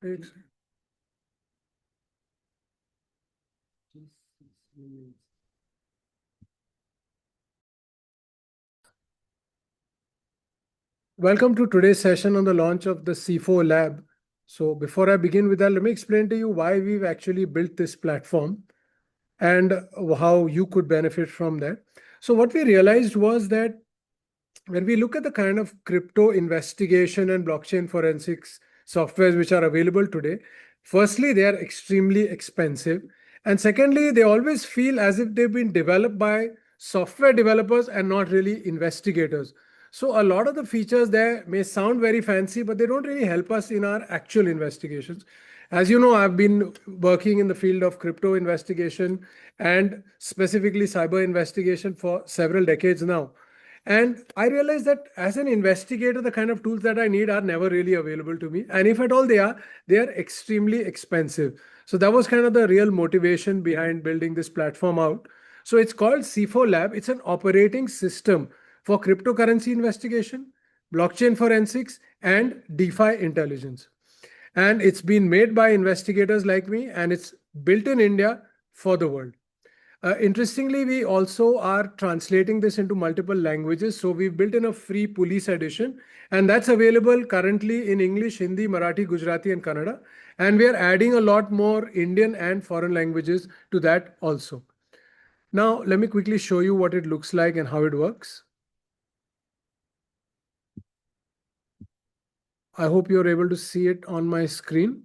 It's- Welcome to today's session on the launch of the C4 Lab. So before I begin with that, let me explain to you why we've actually built this platform and how you could benefit from that. So what we realized was that when we look at the kind of crypto investigation and blockchain forensics softwares which are available today, firstly, they are extremely expensive. And secondly, they always feel as if they've been developed by software developers and not really investigators. So a lot of the features there may sound very fancy, but they don't really help us in our actual investigations. As you know, I've been working in the field of crypto investigation and specifically cyber investigation for several decades now. And I realized that as an investigator, the kind of tools that I need are never really available to me. And if at all they are extremely expensive. So that was kind of the real motivation behind building this platform out. So it's called C4 Lab. It's an operating system for cryptocurrency investigation, blockchain forensics, and DeFi intelligence. And it's been made by investigators like me, and it's built in India for the world. Interestingly, we also are translating this into multiple languages. So we've built in a free police edition, and that's available currently in English, Hindi, Marathi, Gujarati, and Kannada. And we are adding a lot more Indian and foreign languages to that also. Now, let me quickly show you what it looks like and how it works. I hope you're able to see it on my screen.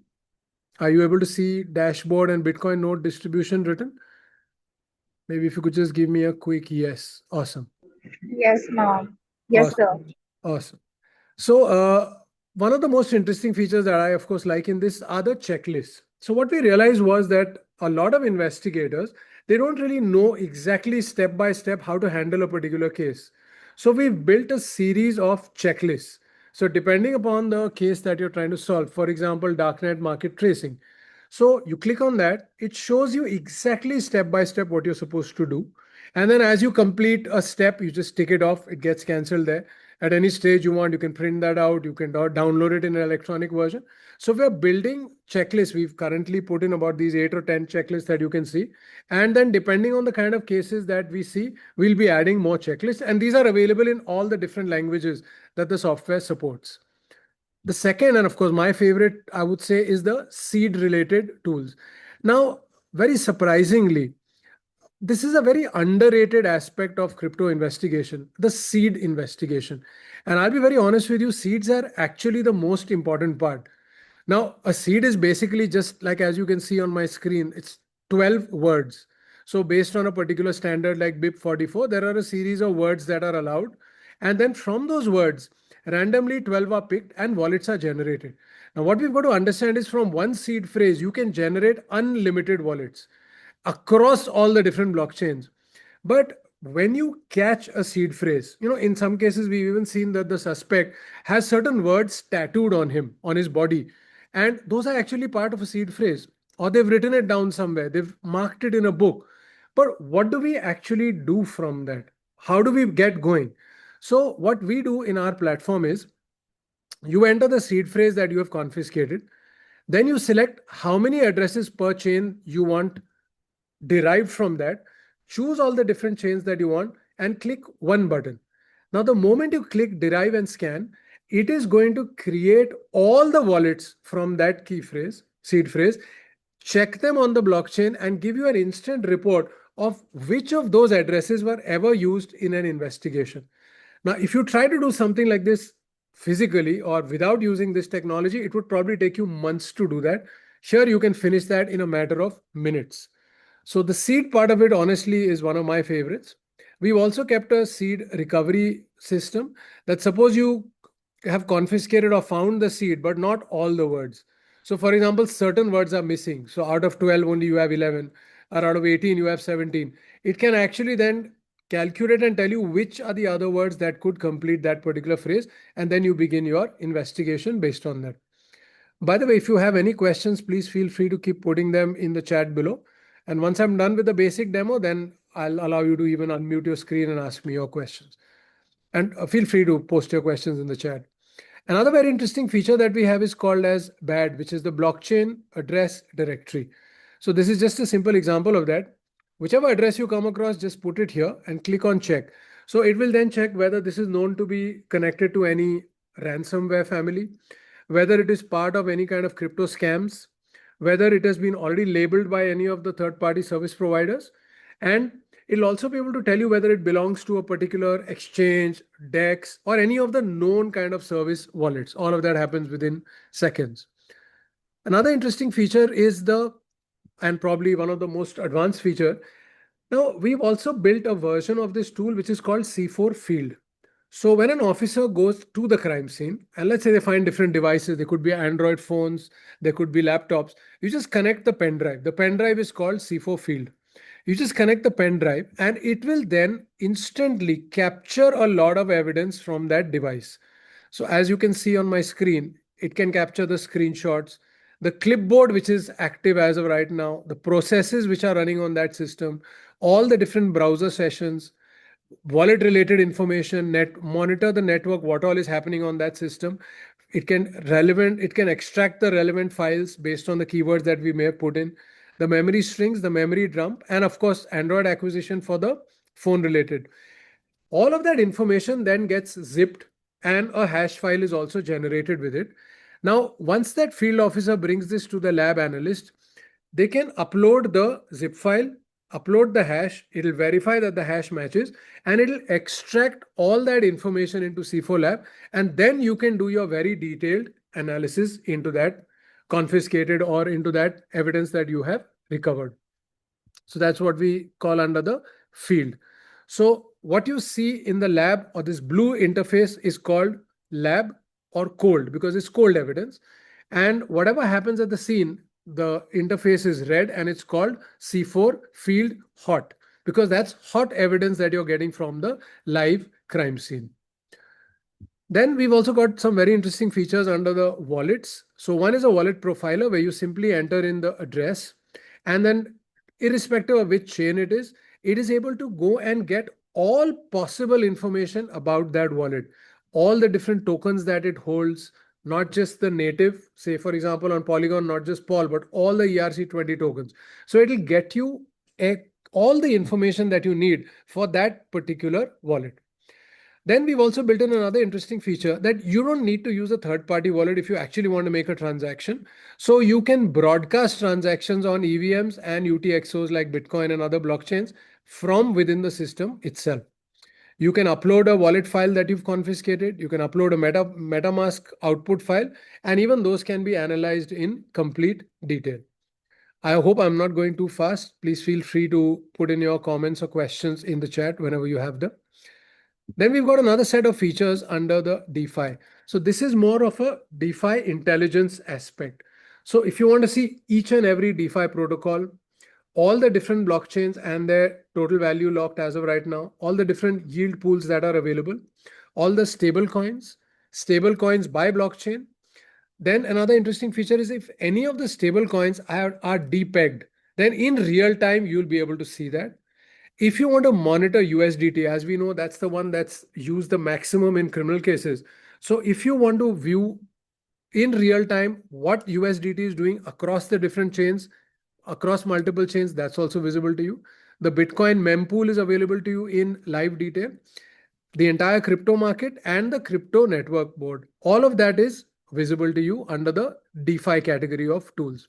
Are you able to see dashboard and Bitcoin node distribution written? Maybe if you could just give me a quick yes. Awesome. Yes, ma'am. Yes, Awesome. sir. Awesome. So, one of the most interesting features that I, of course, like in this are the checklists. So, what we realized was that a lot of investigators, they don't really know exactly step by step how to handle a particular case. So, we've built a series of checklists. So, depending upon the case that you're trying to solve, for example, darknet market tracing. So, you click on that, it shows you exactly step by step what you're supposed to do. And then as you complete a step, you just tick it off, it gets cancelled there. At any stage you want, you can print that out, you can download it in an electronic version. So we're building checklists. We've currently put in about these 8 or 10 checklists that you can see. And then depending on the kind of cases that we see, we'll be adding more checklists. And these are available in all the different languages that the software supports. The second, and of course, my favorite, I would say, is the seed related tools. Now, very surprisingly, this is a very underrated aspect of crypto investigation, the seed investigation. And I'll be very honest with you, seeds are actually the most important part. Now, a seed is basically just like, as you can see on my screen, it's 12 words. So, based on a particular standard like BIP 44, there are a series of words that are allowed. And then from those words, randomly 12 are picked and wallets are generated. Now, what we've got to understand is from one seed phrase, you can generate unlimited wallets across all the different blockchains. But when you catch a seed phrase, in some cases, we've even seen that the suspect has certain words tattooed on him, on his body. And those are actually part of a seed phrase, or they've written it down somewhere, they've marked it in a book. But what do we actually do from that? How do we get going? So, what we do in our platform is you enter the seed phrase that you have confiscated, then you select how many addresses per chain you want derived from that, choose all the different chains that you want, and click one button. Now, the moment you click derive and scan, it is going to create all the wallets from that key phrase, seed phrase, check them on the blockchain, and give you an instant report of which of those addresses were ever used in an investigation. Now, if you try to do something like this physically or without using this technology, it would probably take you months to do that. Sure, you can finish that in a matter of minutes. So the seed part of it, honestly, is one of my favorites. We've also kept a seed recovery system that suppose you have confiscated or found the seed, but not all the words. So, for example, certain words are missing. So, out of 12, only you have 11, or out of 18, you have 17. It can actually then calculate and tell you which are the other words that could complete that particular phrase. And then you begin your investigation based on that. By the way, if you have any questions, please feel free to keep putting them in the chat below. And once I'm done with the basic demo, then I'll allow you to even unmute your screen and ask me your questions. And feel free to post your questions in the chat. Another very interesting feature that we have is called as BAD, which is the blockchain address directory. So this is just a simple example of that. Whichever address you come across, just put it here and click on check. So it will then check whether this is known to be connected to any ransomware family, whether it is part of any kind of crypto scams, whether it has been already labeled by any of the third-party service providers, and it'll also be able to tell you whether it belongs to a particular exchange, DEX, or any of the known kind of service wallets. All of that happens within seconds. Another interesting feature is and probably one of the most advanced feature. Now, we've also built a version of this tool which is called C4 Field. So when an officer goes to the crime scene, and let's say they find different devices, they could be Android phones, they could be laptops, you just connect the pen drive. The pen drive is called C4 Field. You just connect the pen drive and it will then instantly capture a lot of evidence from that device. So as you can see on my screen, it can capture the screenshots, the clipboard, which is active as of right now, the processes which are running on that system, all the different browser sessions, wallet related information, monitor the network, what all is happening on that system. It can extract the relevant files based on the keywords that we may have put in, the memory strings, the memory dump, and of course, Android acquisition for the phone related. All of that information then gets zipped and a hash file is also generated with it. Now, once that field officer brings this to the lab analyst, they can upload the zip file, upload the hash, it'll verify that the hash matches, and it'll extract all that information into C4 Lab, and then you can do your very detailed analysis into that confiscated or into that evidence that you have recovered. So that's what we call under the field. So what you see in the lab or this blue interface is called lab or cold because it's cold evidence. And whatever happens at the scene, the interface is red and it's called C4 field hot because that's hot evidence that you're getting from the live crime scene. Then we've also got some very interesting features under the wallets. So one is a wallet profiler where you simply enter in the address and then irrespective of which chain it is able to go and get all possible information about that wallet, all the different tokens that it holds, not just the native, say for example on Polygon, not just Paul, but all the ERC20 tokens. So it'll get you all the information that you need for that particular wallet. Then we've also built in another interesting feature that you don't need to use a third-party wallet if you actually want to make a transaction. So you can broadcast transactions on EVMs and UTXOs like Bitcoin and other blockchains from within the system itself. You can upload a wallet file that you've confiscated. You can upload a MetaMask output file, and even those can be analyzed in complete detail. I hope I'm not going too fast. Please feel free to put in your comments or questions in the chat whenever you have them. Then we've got another set of features under the DeFi. So this is more of a DeFi intelligence aspect. So if you want to see each and every DeFi protocol, all the different blockchains and their total value locked as of right now, all the different yield pools that are available, all the stable coins by blockchain. Then another interesting feature is if any of the stable coins are depegged, then in real time, you'll be able to see that. If you want to monitor USDT, as we know, that's the one that's used the maximum in criminal cases. So if you want to view in real time what USDT is doing across the different chains, across multiple chains, that's also visible to you. The Bitcoin mempool is available to you in live detail. The entire crypto market and the crypto network board, all of that is visible to you under the DeFi category of tools.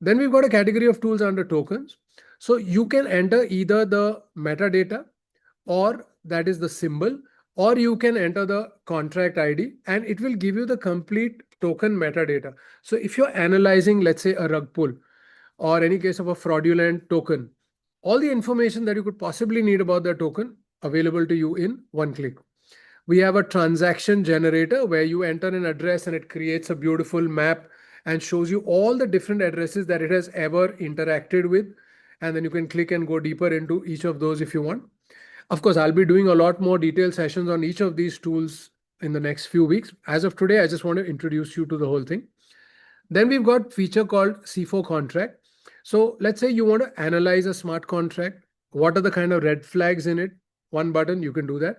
Then we've got a category of tools under tokens. So you can enter either the metadata or that is the symbol, or you can enter the contract ID and it will give you the complete token metadata. So if you're analyzing, let's say a rug pull or any case of a fraudulent token, all the information that you could possibly need about the token available to you in one click. We have a transaction generator where you enter an address and it creates a beautiful map and shows you all the different addresses that it has ever interacted with. And then you can click and go deeper into each of those if you want. Of course, I'll be doing a lot more detailed sessions on each of these tools in the next few weeks. As of today, I just want to introduce you to the whole thing. Then we've got feature called C4 contract. So let's say you want to analyze a smart contract. What are the kind of red flags in it? One button, you can do that.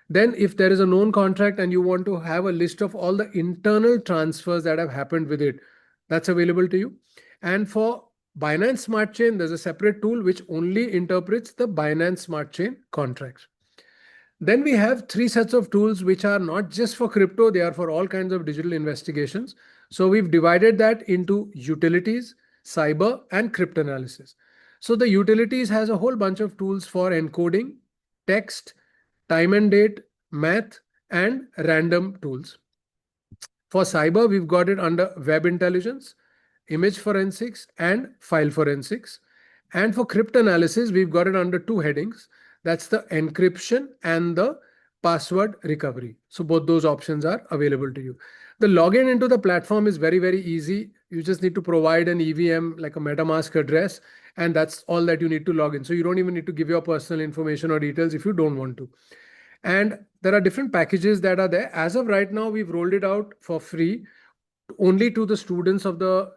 Then if there is a known contract and you want to have a list of all the internal transfers that have happened with it, that's available to you. And for Binance Smart Chain, there's a separate tool which only interprets the Binance Smart Chain contracts. Then we have three sets of tools which are not just for crypto, they are for all kinds of digital investigations. So we've divided that into utilities, cyber, and cryptanalysis. So the utilities has a whole bunch of tools for encoding, text, time and date, math, and random tools. For cyber, we've got it under web intelligence, image forensics, and file forensics. And for cryptanalysis, we've got it under two headings. That's the encryption and the password recovery. So both those options are available to you. The login into the platform is very, very easy. You just need to provide an EVM, like a MetaMask address, and that's all that you need to log in. So you don't even need to give your personal information or details if you don't want to. And there are different packages that are there. As of right now, we've rolled it out for free only to the students of the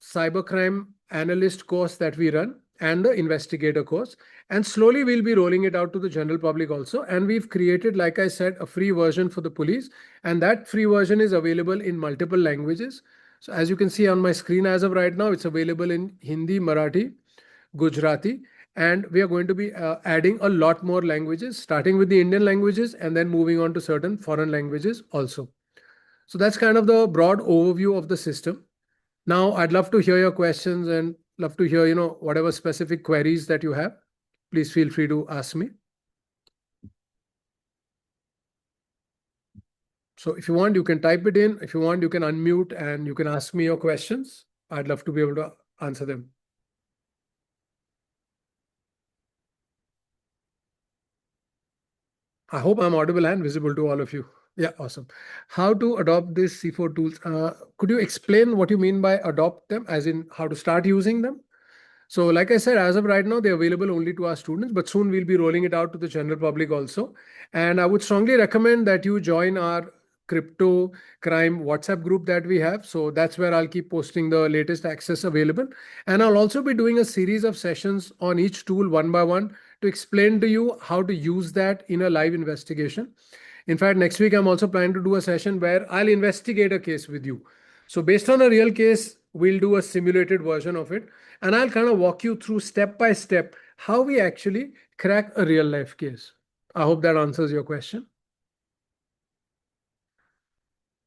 cybercrime analyst course that we run and the investigator course. And slowly we'll be rolling it out to the general public also. And we've created, like I said, a free version for the police. And that free version is available in multiple languages. So as you can see on my screen as of right now, it's available in Hindi, Marathi, Gujarati, and we are going to be adding a lot more languages, starting with the Indian languages and then moving on to certain foreign languages also. So that's kind of the broad overview of the system. Now, I'd love to hear your questions and love to hear, whatever specific queries that you have. Please feel free to ask me. So if you want, you can type it in. If you want, you can unmute and you can ask me your questions. I'd love to be able to answer them. I hope I'm audible and visible to all of you. Yeah, awesome. How to adopt these C4 tools? Could you explain what you mean by adopt them, as in how to start using them? So like I said, as of right now, they're available only to our students, but soon we'll be rolling it out to the general public also. And I would strongly recommend that you join our crypto crime WhatsApp group that we have. So that's where I'll keep posting the latest access available. And I'll also be doing a series of sessions on each tool one by one to explain to you how to use that in a live investigation. In fact, next week, I'm also planning to do a session where I'll investigate a case with you. So based on a real case, we'll do a simulated version of it. And I'll kind of walk you through step by step how we actually crack a real life case. I hope that answers your question.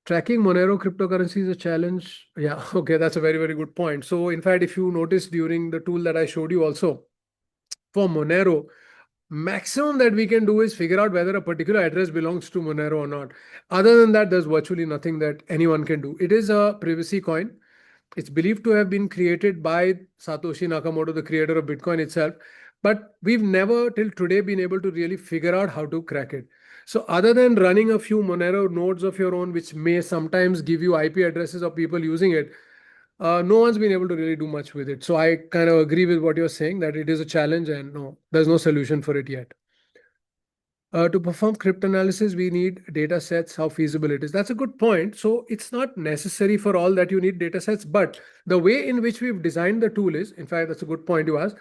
Tracking Monero cryptocurrency is a challenge. Yeah, okay, that's a very, very good point. So in fact, if you notice during the tool that I showed you also, for Monero, maximum that we can do is figure out whether a particular address belongs to Monero or not. Other than that, there's virtually nothing that anyone can do. It is a privacy coin. It's believed to have been created by Satoshi Nakamoto, the creator of Bitcoin itself. But we've never till today been able to really figure out how to crack it. So other than running a few Monero nodes of your own, which may sometimes give you IP addresses of people using it, no one's been able to really do much with it. So I kind of agree with what you're saying, that it is a challenge and no, there's no solution for it yet. To perform cryptanalysis, we need data sets, how feasible it is. That's a good point. So it's not necessary for all that you need data sets, but the way in which we've designed the tool is, in fact, that's a good point you asked.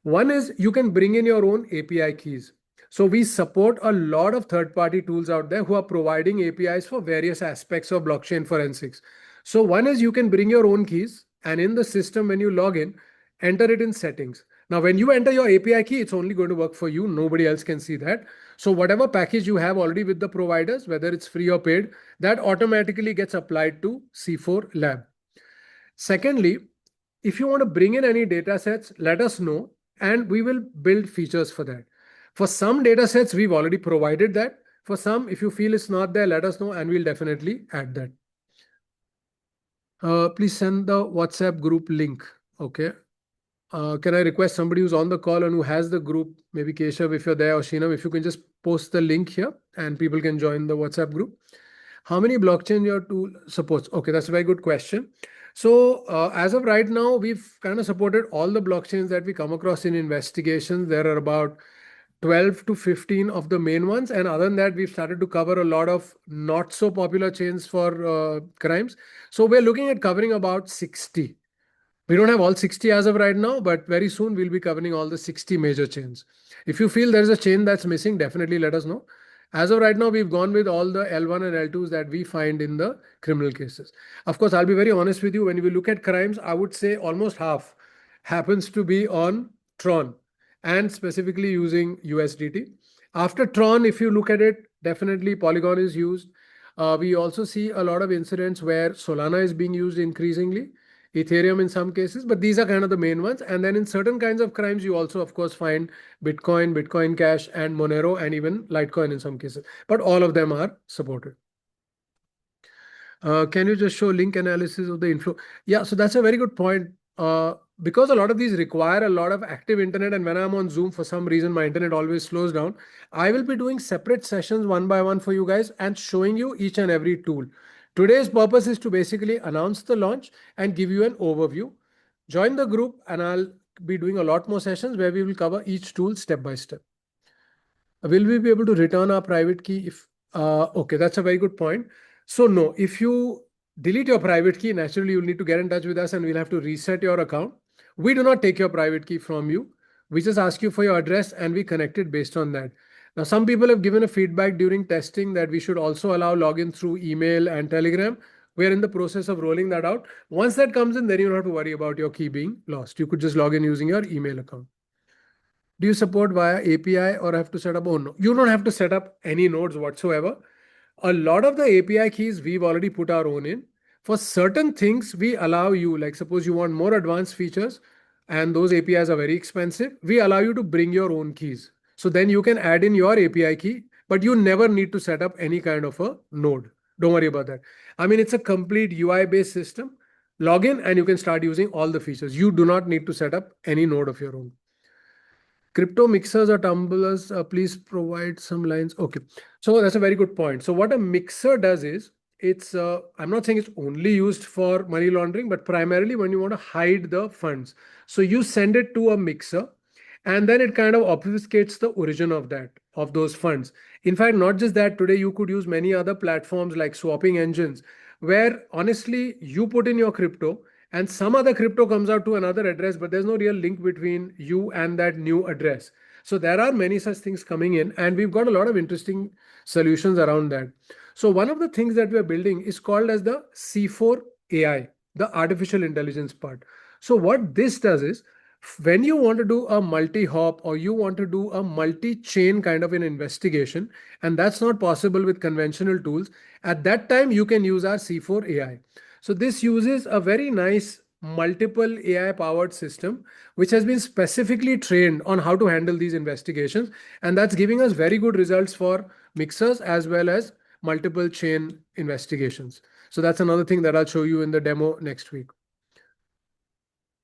One is you can bring in your own API keys. So we support a lot of third-party tools out there who are providing APIs for various aspects of blockchain forensics. So one is you can bring your own keys, and in the system, when you log in, enter it in settings. Now, when you enter your API key, it's only going to work for you. Nobody else can see that. So whatever package you have already with the providers, whether it's free or paid, that automatically gets applied to C4 Lab. Secondly, if you want to bring in any data sets, let us know, and we will build features for that. For some data sets, we've already provided that. For some, if you feel it's not there, let us know, and we'll definitely add that. Please send the WhatsApp group link. Okay. Can I request somebody who's on the call and who has the group, maybe Keshav, if you're there, or Shinam, if you can just post the link here and people can join the WhatsApp group. How many blockchain your tool supports? Okay, that's a very good question. So as of right now, we've kind of supported all the blockchains that we come across in investigations. There are about 12 to 15 of the main ones. And other than that, we've started to cover a lot of not so popular chains for crimes. So we're looking at covering about 60. We don't have all 60 as of right now, but very soon we'll be covering all the 60 major chains. If you feel there's a chain that's missing, definitely let us know. As of right now, we've gone with all the L1 and L2s that we find in the criminal cases. Of course, I'll be very honest with you. When we look at crimes, I would say almost half happens to be on Tron and specifically using USDT. After Tron, if you look at it, definitely Polygon is used. We also see a lot of incidents where Solana is being used increasingly, Ethereum in some cases, but these are kind of the main ones. And then in certain kinds of crimes, you also, of course, find Bitcoin, Bitcoin Cash, and Monero, and even Litecoin in some cases. But all of them are supported. Can you just show link analysis of the inflow? Yeah, so that's a very good point. Because a lot of these require a lot of active internet, and when I'm on Zoom, for some reason, my internet always slows down. I will be doing separate sessions one by one for you guys and showing you each and every tool. Today's purpose is to basically announce the launch and give you an overview. Join the group, and I'll be doing a lot more sessions where we will cover each tool step by step. Will we be able to return our private key if okay, that's a very good point. So no, if you delete your private key, naturally you'll need to get in touch with us and we'll have to reset your account. We do not take your private key from you. We just ask you for your address and we connect it based on that. Now, some people have given a feedback during testing that we should also allow login through email and Telegram. We're in the process of rolling that out. Once that comes in, then you don't have to worry about your key being lost. You could just log in using your email account. Do you support via API or have to set up? Oh, no, you don't have to set up any nodes whatsoever. A lot of the API keys we've already put our own in. For certain things, we allow you, like suppose you want more advanced features and those APIs are very expensive, we allow you to bring your own keys. So then you can add in your API key, but you never need to set up any kind of a node. Don't worry about that. I mean, it's a complete UI based system. Log in and you can start using all the features. You do not need to set up any node of your own. Crypto mixers or tumblers, please provide some lines. Okay, so that's a very good point. So what a mixer does is I'm not saying it's only used for money laundering, but primarily when you want to hide the funds. So you send it to a mixer and then it kind of obfuscates the origin of those funds. In fact, not just that, today you could use many other platforms like swapping engines where honestly you put in your crypto and some other crypto comes out to another address, but there's no real link between you and that new address. So there are many such things coming in, and we've got a lot of interesting solutions around that. So one of the things that we're building is called as the C4 AI, the artificial intelligence part. So what this does is when you want to do a multi-hop or you want to do a multi-chain kind of an investigation, and that's not possible with conventional tools, at that time you can use our C4 AI. So this uses a very nice multiple AI powered system, which has been specifically trained on how to handle these investigations. And that's giving us very good results for mixers as well as multiple chain investigations. So that's another thing that I'll show you in the demo next week.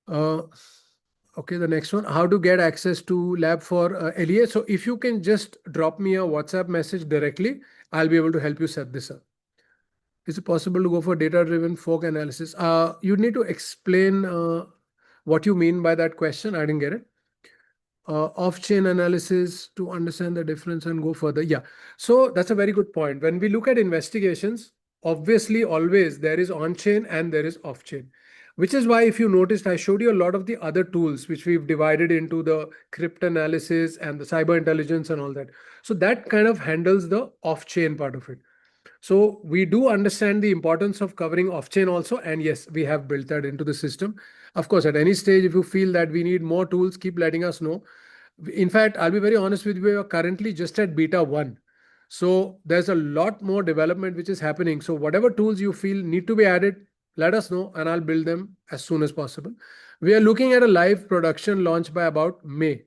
Okay, the next one, how to get access to lab for LEA. So if you can just drop me a WhatsApp message directly, I'll be able to help you set this up. Is it possible to go for data-driven fork analysis? You need to explain what you mean by that question. I didn't get it. Off-chain analysis to understand the difference and go further. Yeah, so that's a very good point. When we look at investigations, obviously always there is on-chain and there is off-chain, which is why if you noticed, I showed you a lot of the other tools which we've divided into the cryptanalysis and the cyber intelligence and all that. So that kind of handles the off-chain part of it. So we do understand the importance of covering off-chain also. And yes, we have built that into the system. Of course, at any stage, if you feel that we need more tools, keep letting us know. In fact, I'll be very honest with you, we are currently just at beta 1. So there's a lot more development which is happening. So whatever tools you feel need to be added, let us know and I'll build them as soon as possible. We are looking at a live production launch by about May.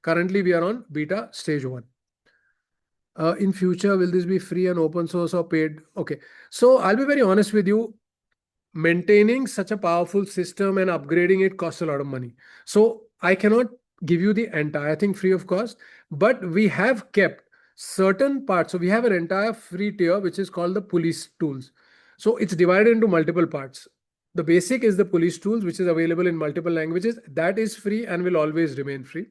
Currently, we are on beta stage 1. In future, will this be free and open source or paid? Okay, so I'll be very honest with you. Maintaining such a powerful system and upgrading it costs a lot of money. So I cannot give you the entire thing free of cost, but we have kept certain parts. So we have an entire free tier, which is called the police tools. So it's divided into multiple parts. The basic is the police tools, which is available in multiple languages. That is free and will always remain free.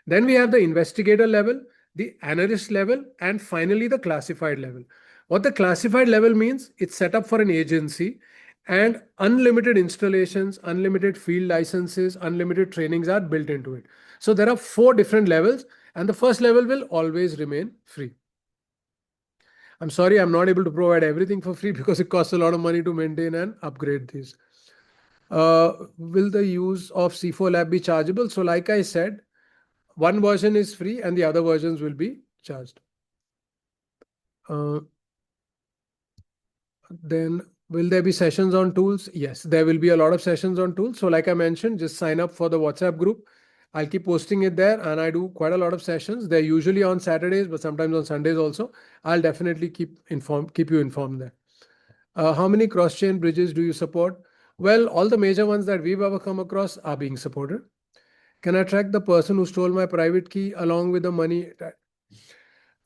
Then we have the investigator level, the analyst level, and finally the classified level. What the classified level means, it's set up for an agency and unlimited installations, unlimited field licenses, unlimited trainings are built into it. So there are 4 different levels and the first level will always remain free. I'm sorry, I'm not able to provide everything for free because it costs a lot of money to maintain and upgrade these. Will the use of C4 Lab be chargeable? So like I said, one version is free and the other versions will be charged. Then will there be sessions on tools? Yes, there will be a lot of sessions on tools. So like I mentioned, just sign up for the WhatsApp group. I'll keep posting it there and I do quite a lot of sessions. They're usually on Saturdays, but sometimes on Sundays also. I'll definitely keep you informed there. How many cross-chain bridges do you support? Well, all the major ones that we've ever come across are being supported. Can I track the person who stole my private key along with the money?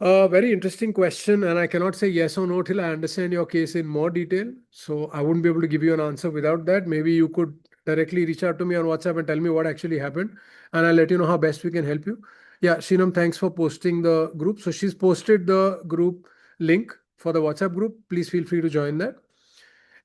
A very interesting question, and I cannot say yes or no till I understand your case in more detail. So I wouldn't be able to give you an answer without that. Maybe you could directly reach out to me on WhatsApp and tell me what actually happened, and I'll let you know how best we can help you. Yeah, Shinam, thanks for posting the group. So she's posted the group link for the WhatsApp group. Please feel free to join that.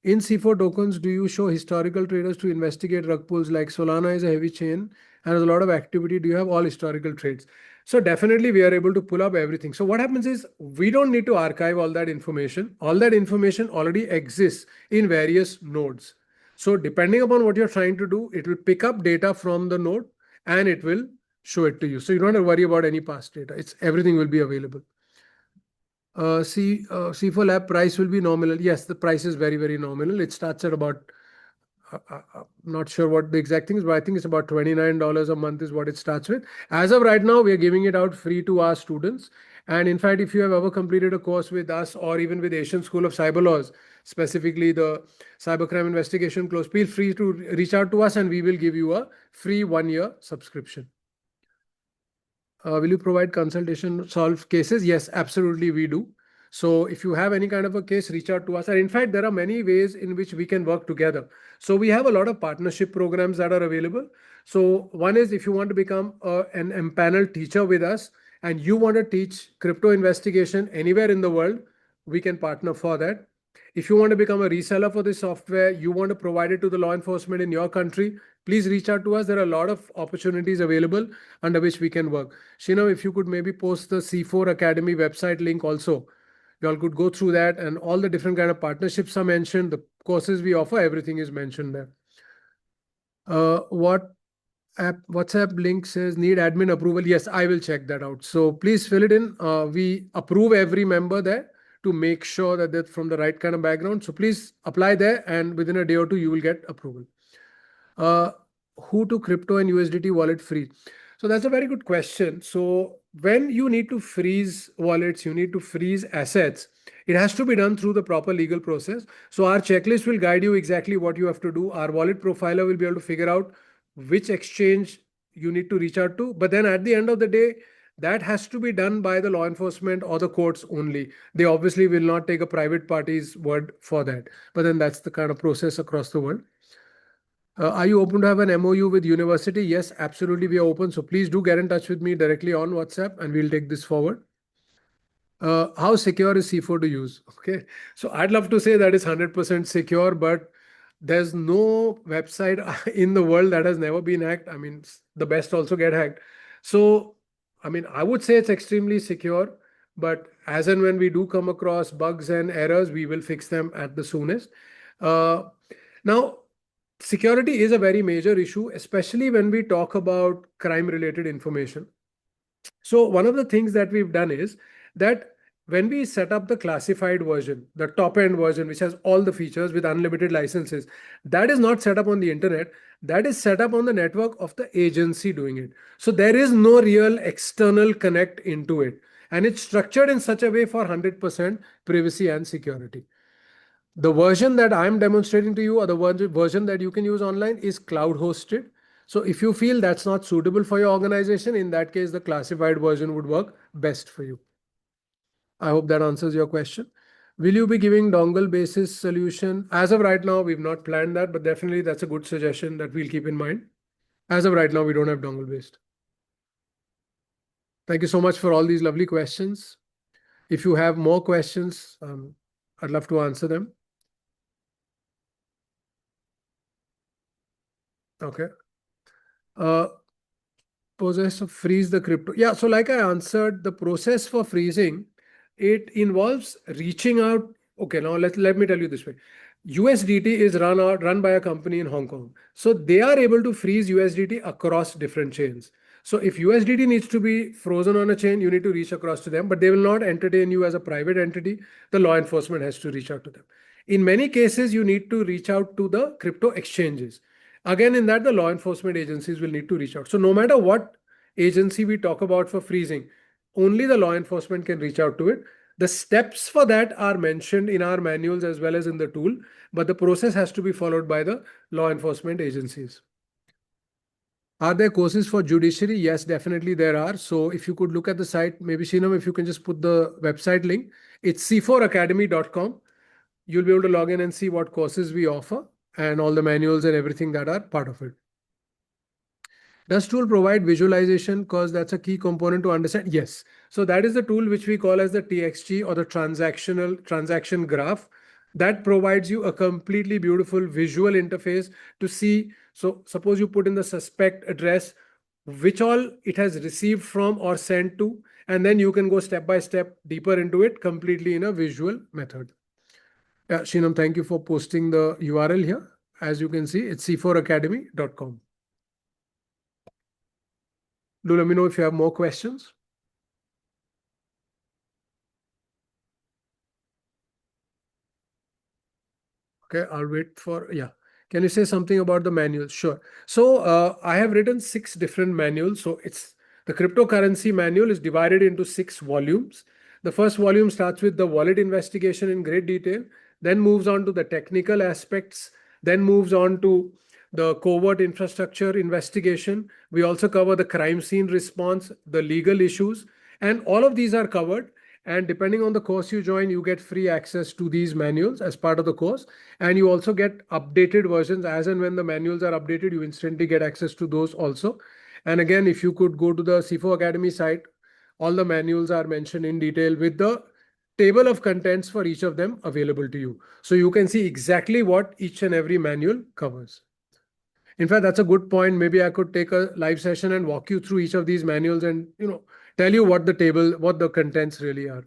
In C4 tokens, do you show historical traders to investigate rug pulls like Solana is a heavy chain and has a lot of activity? Do you have all historical trades? So definitely we are able to pull up everything. So what happens is we don't need to archive all that information. All that information already exists in various nodes. So depending upon what you're trying to do, it will pick up data from the node and it will show it to you. So you don't have to worry about any past data. It's everything will be available. C4 Lab price will be nominal. Yes, the price is very, very nominal. It starts at about, not sure what the exact thing is, but I think it's about $29 a month is what it starts with. As of right now, we are giving it out free to our students. And in fact, if you have ever completed a course with us or even with Asian School of Cyber Laws, specifically the Cybercrime Investigation course, feel free to reach out to us and we will give you a free 1-year subscription. Will you provide consultation, solve cases? Yes, absolutely, we do. So if you have any kind of a case, reach out to us. And in fact, there are many ways in which we can work together. So we have a lot of partnership programs that are available. So one is if you want to become an empaneled teacher with us and you want to teach crypto investigation anywhere in the world, we can partner for that. If you want to become a reseller for this software, you want to provide it to the law enforcement in your country, please reach out to us. There are a lot of opportunities available under which we can work. Shino, if you could maybe post the C4 Academy website link also, you all could go through that and all the different kind of partnerships are mentioned. The courses we offer, everything is mentioned there. What app WhatsApp link says need admin approval? Yes, I will check that out. So please fill it in. We approve every member there to make sure that they're from the right kind of background. So please apply there and within a day or two, you will get approval. Who to crypto and USDT wallet freeze? So that's a very good question. So when you need to freeze wallets, you need to freeze assets, it has to be done through the proper legal process. So our checklist will guide you exactly what you have to do. Our wallet profiler will be able to figure out which exchange you need to reach out to. But then at the end of the day, that has to be done by the law enforcement or the courts only. They obviously will not take a private party's word for that. But then that's the kind of process across the world. Are you open to have an MOU with university? Yes, absolutely. We are open. So please do get in touch with me directly on WhatsApp and we'll take this forward. How secure is C4 to use? Okay. So I'd love to say that is 100% secure, but there's no website in the world that has never been hacked. I mean, the best also get hacked. So, I mean, I would say it's extremely secure, but as and when we do come across bugs and errors, we will fix them at the soonest. Now, security is a very major issue, especially when we talk about crime related information. So one of the things that we've done is that when we set up the classified version, the top end version, which has all the features with unlimited licenses, that is not set up on the internet. That is set up on the network of the agency doing it. So there is no real external connect into it. And it's structured in such a way for 100% privacy and security. The version that I'm demonstrating to you or the version that you can use online is cloud hosted. So if you feel that's not suitable for your organization, in that case, the classified version would work best for you. I hope that answers your question. Will you be giving dongle basis solution? As of right now, we've not planned that, but definitely that's a good suggestion that we'll keep in mind. As of right now, we don't have dongle based. Thank you so much for all these lovely questions. If you have more questions, I'd love to answer them. Okay. Process of freeze the crypto. Yeah, so like I answered, the process for freezing, It involves reaching out. Okay, now let me tell you this way. USDT is run by a company in Hong Kong. So they are able to freeze USDT across different chains. So if USDT needs to be frozen on a chain, you need to reach across to them, but they will not entertain you as a private entity. The law enforcement has to reach out to them. In many cases, you need to reach out to the crypto exchanges. Again, in that, the law enforcement agencies will need to reach out. So no matter what agency we talk about for freezing, only the law enforcement can reach out to it. The steps for that are mentioned in our manuals as well as in the tool, but the process has to be followed by the law enforcement agencies. Are there courses for judiciary? Yes, definitely there are. So if you could look at the site, maybe Shinam, if you can just put the website link, it's c4academy.com. You'll be able to log in and see what courses we offer and all the manuals and everything that are part of it. Does tool provide visualization? Because that's a key component to understand. Yes. So that is the tool which we call as the TXG or the transaction graph. That provides you a completely beautiful visual interface to see. So suppose you put in the suspect address, which all it has received from or sent to, and then you can go step by step deeper into it completely in a visual method. Yeah, Shinam, thank you for posting the URL here. As you can see, it's c4academy.com. Do let me know if you have more questions. Okay, I'll wait for, yeah. Can you say something about the manuals? Sure. So I have written 6 different manuals. So it's the cryptocurrency manual is divided into 6 volumes. The first volume starts with the wallet investigation in great detail, then moves on to the technical aspects, then moves on to the covert infrastructure investigation. We also cover the crime scene response, the legal issues, and all of these are covered. And depending on the course you join, you get free access to these manuals as part of the course. And you also get updated versions as and when the manuals are updated, you instantly get access to those also. And again, if you could go to the C4 Academy site, all the manuals are mentioned in detail with the table of contents for each of them available to you. So you can see exactly what each and every manual covers. In fact, that's a good point. Maybe I could take a live session and walk you through each of these manuals and tell you what the contents really are.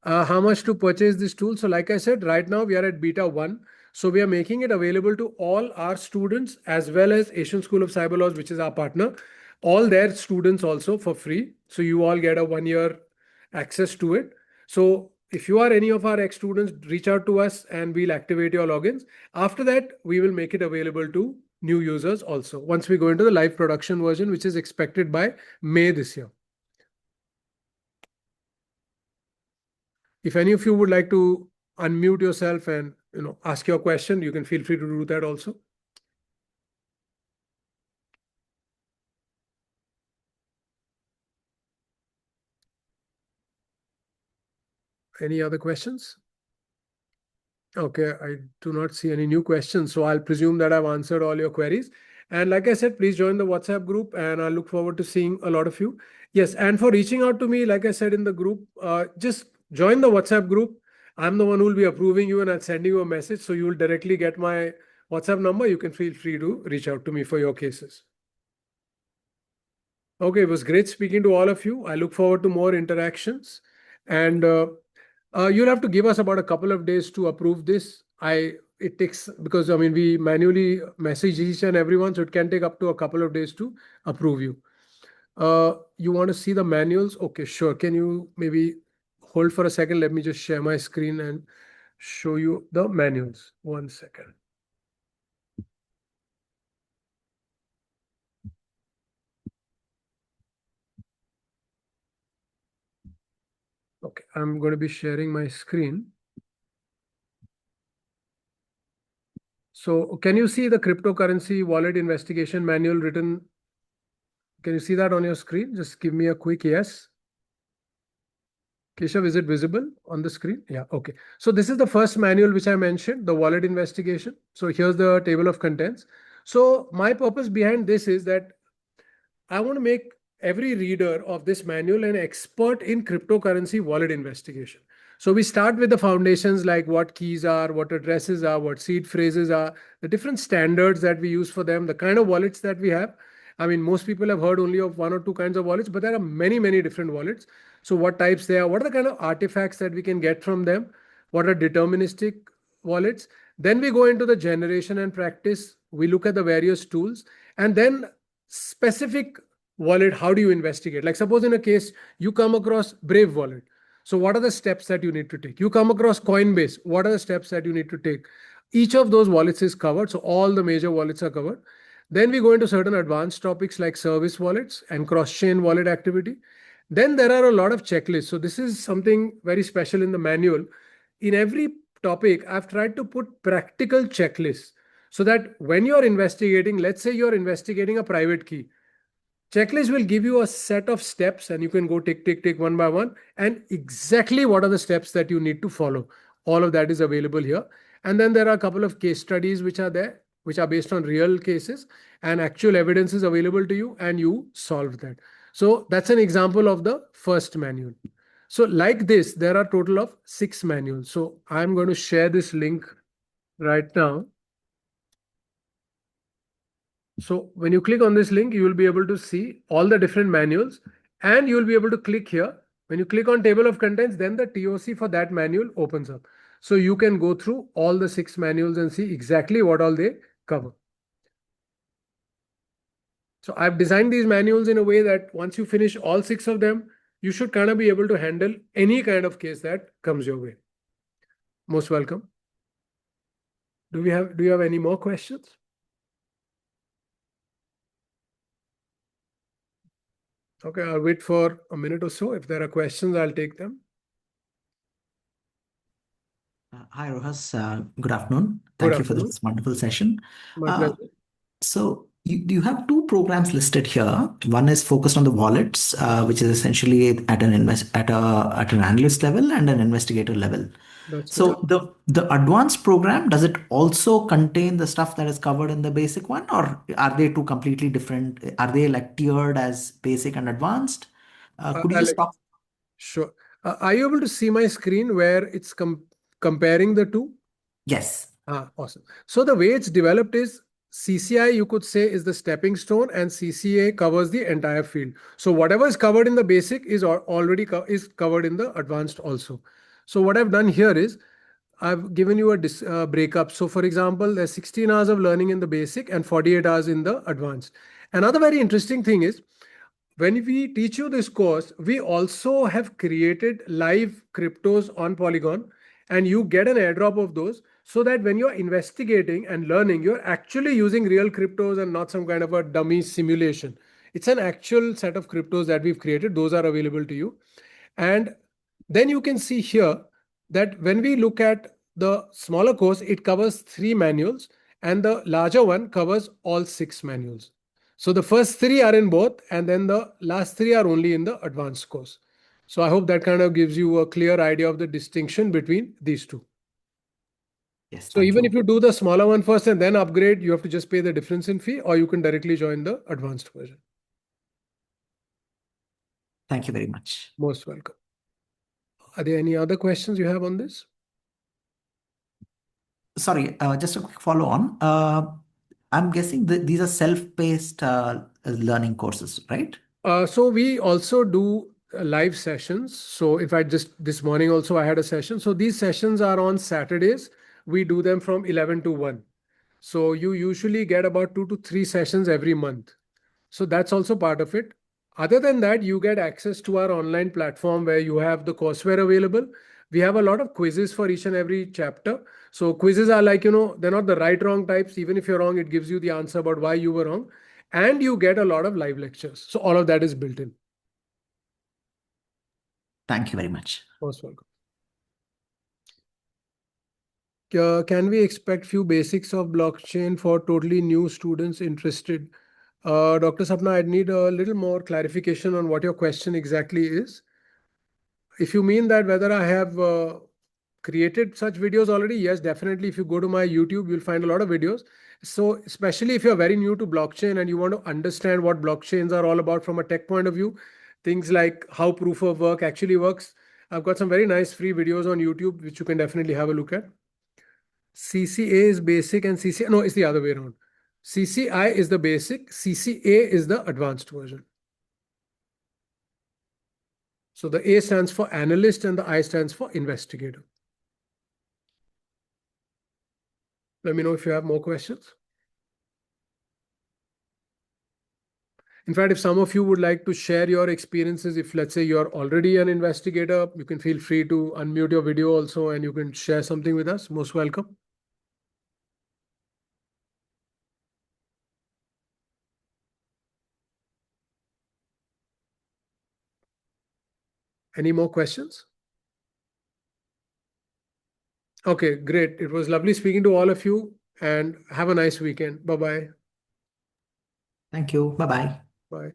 How much to purchase this tool? So like I said, right now we are at beta 1. So we are making it available to all our students as well as Asian School of Cyber Laws, which is our partner, all their students also for free. So you all get a 1 year access to it. So if you are any of our ex-students, reach out to us and we'll activate your logins. After that, we will make it available to new users also once we go into the live production version, which is expected by May this year. If any of you would like to unmute yourself and ask your question, you can feel free to do that also. Any other questions? Okay, I do not see any new questions, so I'll presume that I've answered all your queries. And like I said, please join the WhatsApp group and I look forward to seeing a lot of you. Yes, and for reaching out to me, like I said in the group, just join the WhatsApp group. I'm the one who will be approving you and I'll send you a message. So you will directly get my WhatsApp number. You can feel free to reach out to me for your cases. Okay, it was great speaking to all of you. I look forward to more interactions. And you'll have to give us about a couple of days to approve this. It takes, because I mean, we manually message each and everyone, so it can take up to a couple of days to approve you. You want to see the manuals? Okay, sure. Can you maybe hold for a second? Let me just share my screen and show you the manuals. 1 second. Okay, I'm going to be sharing my screen. So can you see the cryptocurrency wallet investigation manual written? Can you see that on your screen? Just give me a quick yes. Keshav, is it visible on the screen? Yeah, okay. So this is the first manual which I mentioned, the wallet investigation. So here's the table of contents. So my purpose behind this is that I want to make every reader of this manual an expert in cryptocurrency wallet investigation. So we start with the foundations like what keys are, what addresses are, what seed phrases are, the different standards that we use for them, the kind of wallets that we have. I mean, most people have heard only of one or two kinds of wallets, but there are many, many different wallets. So what types they are, what are the kind of artifacts that we can get from them? What are deterministic wallets? Then we go into the generation and practice. We look at the various tools, and then specific wallet, how do you investigate? Like suppose in a case you come across Brave wallet. So what are the steps that you need to take? You come across Coinbase. What are the steps that you need to take? Each of those wallets is covered. So all the major wallets are covered. Then we go into certain advanced topics like service wallets and cross-chain wallet activity. Then there are a lot of checklists. So this is something very special in the manual. In every topic, I've tried to put practical checklists so that when you're investigating, let's say you're investigating a private key, checklist will give you a set of steps and you can go tick one by one and exactly what are the steps that you need to follow. All of that is available here. And then there are a couple of case studies which are there, which are based on real cases, and actual evidence is available to you and you solve that. So that's an example of the first manual. So like this, there are total of 6 manuals. So I'm going to share this link right now. So when you click on this link, you will be able to see all the different manuals and you will be able to click here. When you click on table of contents, then the TOC for that manual opens up. So you can go through all the 6 manuals and see exactly what all they cover. So I've designed these manuals in a way that once you finish all 6 of them, you should kind of be able to handle any kind of case that comes your way. Most welcome. Do you have any more questions? Okay, I'll wait for a minute or so. If there are questions, I'll take them. Hi, Rohas. Good afternoon. Good Thank you for afternoon. this wonderful session. My pleasure. So you have two programs listed here. One is focused on the wallets, which is essentially at an analyst level and an investigator level. That's So right. the advanced program, does it also contain the stuff that is covered in the basic one, or are they two completely different? Are they like tiered as basic and advanced? Could you just Alex, talk? sure. Are you able to see my screen where it's comparing the two? Yes. Awesome. So the way it's developed is CCI, you could say, is the stepping stone, and CCA covers the entire field. So whatever is covered in the basic is already is covered in the advanced also. So what I've done here is I've given you a breakup. So for example, there's 16 hours of learning in the basic and 48 hours in the advanced. Another very interesting thing is when we teach you this course, we also have created live cryptos on Polygon, and you get an airdrop of those so that when you're investigating and learning, you're actually using real cryptos and not some kind of a dummy simulation. It's an actual set of cryptos that we've created. Those are available to you. And then you can see here that when we look at the smaller course, it covers 3 manuals, and the larger one covers all 6 manuals. So the first 3 are in both, and then the last 3 are only in the advanced course. So I hope that kind of gives you a clear idea of the distinction between these two. Yes, So thank even you. if you do the smaller one first and then upgrade, you have to just pay the difference in fee, or you can directly join the advanced version. Thank you very much. Most welcome. Are there any other questions you have on this? Sorry, just a quick follow on. I'm guessing that these are self-paced learning courses, right? So we also do live sessions. So if I just this morning also I had a session. So these sessions are on Saturdays. We do them from 11 to 1. So you usually get about 2 to 3 sessions every month. So that's also part of it. Other than that, you get access to our online platform where you have the courseware available. We have a lot of quizzes for each and every chapter. So quizzes are like, they're not the right wrong types. Even if you're wrong, it gives you the answer about why you were wrong. And you get a lot of live lectures. So all of that is built in. Thank you very much. Most welcome. Can we expect few basics of blockchain for totally new students interested? Dr. Sapna, I'd need a little more clarification on what your question exactly is. If you mean that whether I have created such videos already, yes, definitely. If you go to my YouTube, you'll find a lot of videos. So especially if you're very new to blockchain and you want to understand what blockchains are all about from a tech point of view, things like how proof of work actually works, I've got some very nice free videos on YouTube, which you can definitely have a look at. CCA is basic and CCA, no, it's the other way around. CCI is the basic, CCA is the advanced version. So the A stands for analyst and the I stands for investigator. Let me know if you have more questions. In fact, if some of you would like to share your experiences, if let's say you're already an investigator, you can feel free to unmute your video also and you can share something with us. Most welcome. Any more questions? Okay, great. It was lovely speaking to all of you and have a nice weekend. Bye-bye. Thank you. Bye-bye. Bye.